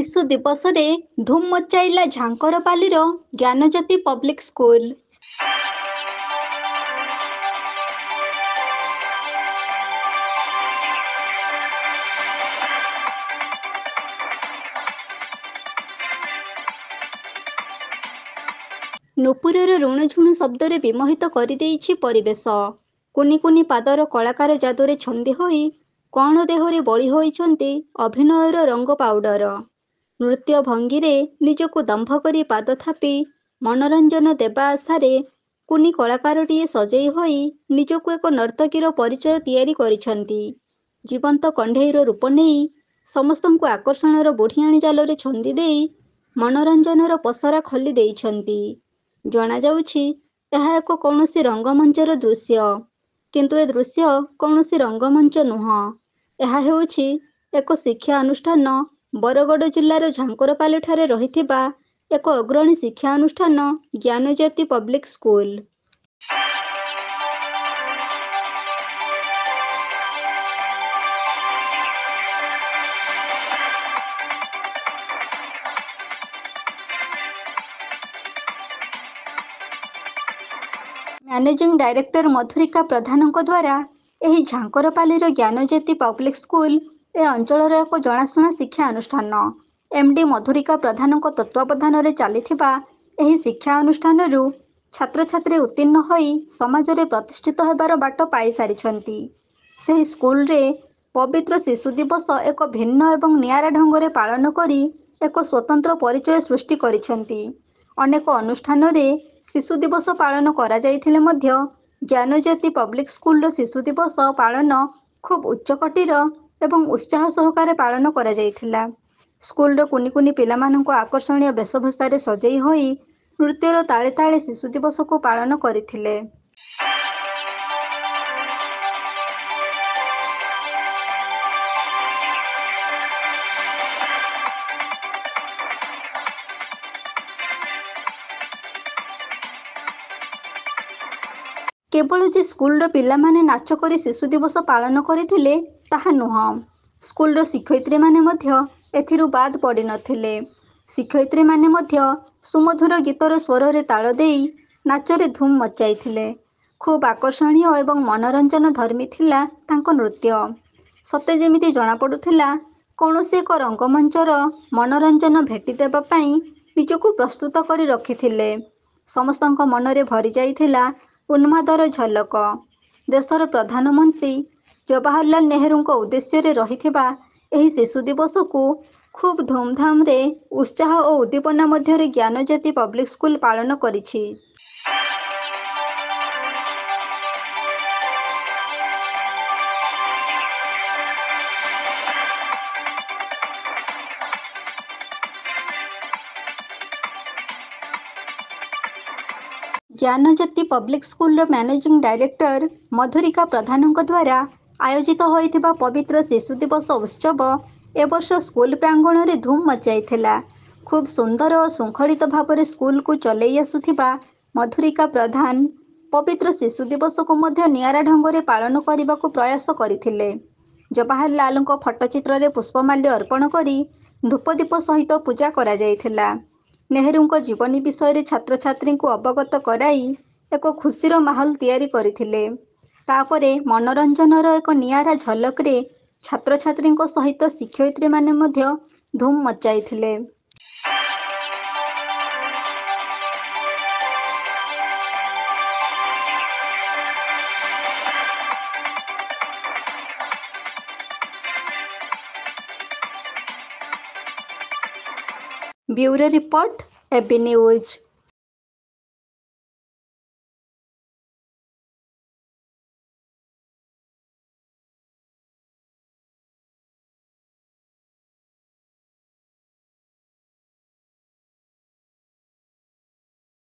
ଶିଶୁ ଦିବସରେ ଧୁମ୍ ମଚାଇଲା ଝାଙ୍କରପାଲିର ଜ୍ଞାନଜ୍ୟୋତି ପବ୍ଲିକ୍ ସ୍କୁଲ। ନୂପୁରର ରୁଣୁଝୁଣୁ ଶବ୍ଦରେ ବିମୋହିତ କରିଦେଇଛି ପରିବେଶ। କୁନି କୁନି ପାଦର କଳାକାର ଯାଦୁରେ ଛନ୍ଦି ହୋଇ କଣ ଦେହରେ ବଳି ହୋଇଛନ୍ତି ଅଭିନୟର ରଙ୍ଗ ପାଉଡର। ନୃତ୍ୟ ଭଙ୍ଗୀରେ ନିଜକୁ ଦମ୍ଭ କରି ପାଦ ଥାପି ମନୋରଞ୍ଜନ ଦେବା ଆଶାରେ କୁନି କଳାକାରଟିଏ ସଜେଇ ହୋଇ ନିଜକୁ ଏକ ନର୍ତ୍ତକୀର ପରିଚୟ ତିଆରି କରିଛନ୍ତି। ଜୀବନ୍ତ କଣ୍ଢେଇର ରୂପ ନେଇ ସମସ୍ତଙ୍କୁ ଆକର୍ଷଣର ବୁଢ଼ିଆଣୀ ଜାଲରେ ଛନ୍ଦି ଦେଇ ମନୋରଞ୍ଜନର ପସରା ଖୋଲି ଦେଇଛନ୍ତି। ଜଣାଯାଉଛି ଏହା ଏକ କୌଣସି ରଙ୍ଗମଞ୍ଚର ଦୃଶ୍ୟ, କିନ୍ତୁ ଏ ଦୃଶ୍ୟ କୌଣସି ରଙ୍ଗମଞ୍ଚ ନୁହଁ। ଏହା ହେଉଛି ଏକ ଶିକ୍ଷା ଅନୁଷ୍ଠାନ ବରଗଡ଼ ଜିଲ୍ଲାର ଝାଙ୍କରପାଲିଠାରେ ରହିଥିବା ଏକ ଅଗ୍ରଣୀ ଶିକ୍ଷାନୁଷ୍ଠାନ Gyanjyoti public school. Managing director Madhurika ପ୍ରଧାନଙ୍କ ଦ୍ୱାରା ଏହି ଝାଙ୍କରପାଲିର ଜ୍ଞାନଜ୍ୟୋତି ପବ୍ଲିକ୍ ସ୍କୁଲ ଏ ଅଞ୍ଚଳର ଏକ ଜଣାଶୁଣା ଶିକ୍ଷା ଅନୁଷ୍ଠାନ। ଏମ୍ଡି ମଧୁରିକା ପ୍ରଧାନଙ୍କ ତତ୍ତ୍ୱାବଧାନରେ ଚାଲିଥିବା ଏହି ଶିକ୍ଷା ଅନୁଷ୍ଠାନରୁ ଛାତ୍ରଛାତ୍ରୀ ଉତ୍ତୀର୍ଣ୍ଣ ହୋଇ ସମାଜରେ ପ୍ରତିଷ୍ଠିତ ହେବାର ବାଟ ପାଇସାରିଛନ୍ତି। ସେହି ସ୍କୁଲରେ ପବିତ୍ର ଶିଶୁ ଦିବସ ଏକ ଭିନ୍ନ ଏବଂ ନିଆରା ଢଙ୍ଗରେ ପାଳନ କରି ଏକ ସ୍ୱତନ୍ତ୍ର ପରିଚୟ ସୃଷ୍ଟି କରିଛନ୍ତି। ଅନେକ ଅନୁଷ୍ଠାନରେ ଶିଶୁ ଦିବସ ପାଳନ କରାଯାଇଥିଲେ ମଧ୍ୟ ଜ୍ଞାନଜ୍ୟୋତି ପବ୍ଲିକ୍ ସ୍କୁଲର ଶିଶୁ ଦିବସ ପାଳନ ଖୁବ୍ ଉଚ୍ଚକୋଟୀର ଏବଂ ଉତ୍ସାହ ସହକାରେ ପାଳନ କରାଯାଇଥିଲା। ସ୍କୁଲର କୁନି କୁନି ପିଲାମାନଙ୍କୁ ଆକର୍ଷଣୀୟ ବେଶଭୂଷାରେ ସଜେଇ ହୋଇ ନୃତ୍ୟର ତାଳେ ତାଳେ ଶିଶୁ ଦିବସକୁ ପାଳନ କରିଥିଲେ। କେବଳ ଯେ ସ୍କୁଲର ପିଲାମାନେ ନାଚ କରି ଶିଶୁ ଦିବସ ପାଳନ କରିଥିଲେ ତାହା ନୁହଁ, ସ୍କୁଲର ଶିକ୍ଷୟିତ୍ରୀମାନେ ମଧ୍ୟ ଏଥିରୁ ବାଦ୍ ପଡ଼ିନଥିଲେ। ଶିକ୍ଷୟିତ୍ରୀମାନେ ମଧ୍ୟ ସୁମଧୁର ଗୀତର ସ୍ୱରରେ ତାଳ ଦେଇ ନାଚରେ ଧୁମ୍ ମଚାଇଥିଲେ। ଖୁବ୍ ଆକର୍ଷଣୀୟ ଏବଂ ମନୋରଞ୍ଜନ ଧର୍ମୀ ଥିଲା ତାଙ୍କ ନୃତ୍ୟ। ସତେ ଯେମିତି ଜଣାପଡ଼ୁଥିଲା କୌଣସି ଏକ ରଙ୍ଗମଞ୍ଚର ମନୋରଞ୍ଜନ ଭେଟି ଦେବା ପାଇଁ ନିଜକୁ ପ୍ରସ୍ତୁତ କରି ରଖିଥିଲେ। ସମସ୍ତଙ୍କ ମନରେ ଭରିଯାଇଥିଲା ଉନ୍ମାଦର ଝଲକ। ଦେଶର ପ୍ରଧାନମନ୍ତ୍ରୀ ଜବାହରଲାଲ ନେହେରୁଙ୍କ ଉଦ୍ଦେଶ୍ୟରେ ରହିଥିବା ଏହି ଶିଶୁ ଦିବସକୁ ଖୁବ୍ ଧୁମ୍ଧାମରେ ଉତ୍ସାହ ଓ ଉଦ୍ଦୀପନା ମଧ୍ୟରେ ଜ୍ଞାନଜ୍ୟୋତି ପବ୍ଲିକ୍ ସ୍କୁଲ ପାଳନ କରିଛି। ଜ୍ଞାନଜ୍ୟୋତି ପବ୍ଲିକ୍ ସ୍କୁଲର ମ୍ୟାନେଜିଂ ଡାଇରେକ୍ଟର ମଧୁରିକା ପ୍ରଧାନଙ୍କ ଦ୍ୱାରା ଆୟୋଜିତ ହୋଇଥିବା ପବିତ୍ର ଶିଶୁ ଦିବସ ଉତ୍ସବ ଏବର୍ଷ ସ୍କୁଲ ପ୍ରାଙ୍ଗଣରେ ଧୁମ୍ ମଚାଇଥିଲା। ଖୁବ୍ ସୁନ୍ଦର ଓ ଶୃଙ୍ଖଳିତ ଭାବରେ ସ୍କୁଲକୁ ଚଲେଇ ଆସୁଥିବା ମଧୁରିକା ପ୍ରଧାନ ପବିତ୍ର ଶିଶୁ ଦିବସକୁ ମଧ୍ୟ ନିଆରା ଢଙ୍ଗରେ ପାଳନ କରିବାକୁ ପ୍ରୟାସ କରିଥିଲେ। ଜବାହରଲାଲଙ୍କ ଫଟୋଚିତ୍ରରେ ପୁଷ୍ପମାଲ୍ୟ ଅର୍ପଣ କରି ଧୂପଦୀପ ସହିତ ପୂଜା କରାଯାଇଥିଲା। ନେହେରୁଙ୍କ ଜୀବନୀ ବିଷୟରେ ଛାତ୍ରଛାତ୍ରୀଙ୍କୁ ଅବଗତ କରାଇ ଏକ ଖୁସିର ମାହୋଲ ତିଆରି କରିଥିଲେ। ତାପରେ ମନୋରଞ୍ଜନର ଏକ ନିଆରା ଝଲକରେ ଛାତ୍ରଛାତ୍ରୀଙ୍କ ସହିତ ଶିକ୍ଷୟିତ୍ରୀମାନେ ମଧ୍ୟ ଧୁମ୍ ମଚାଇଥିଲେ। Bureau report, AB news.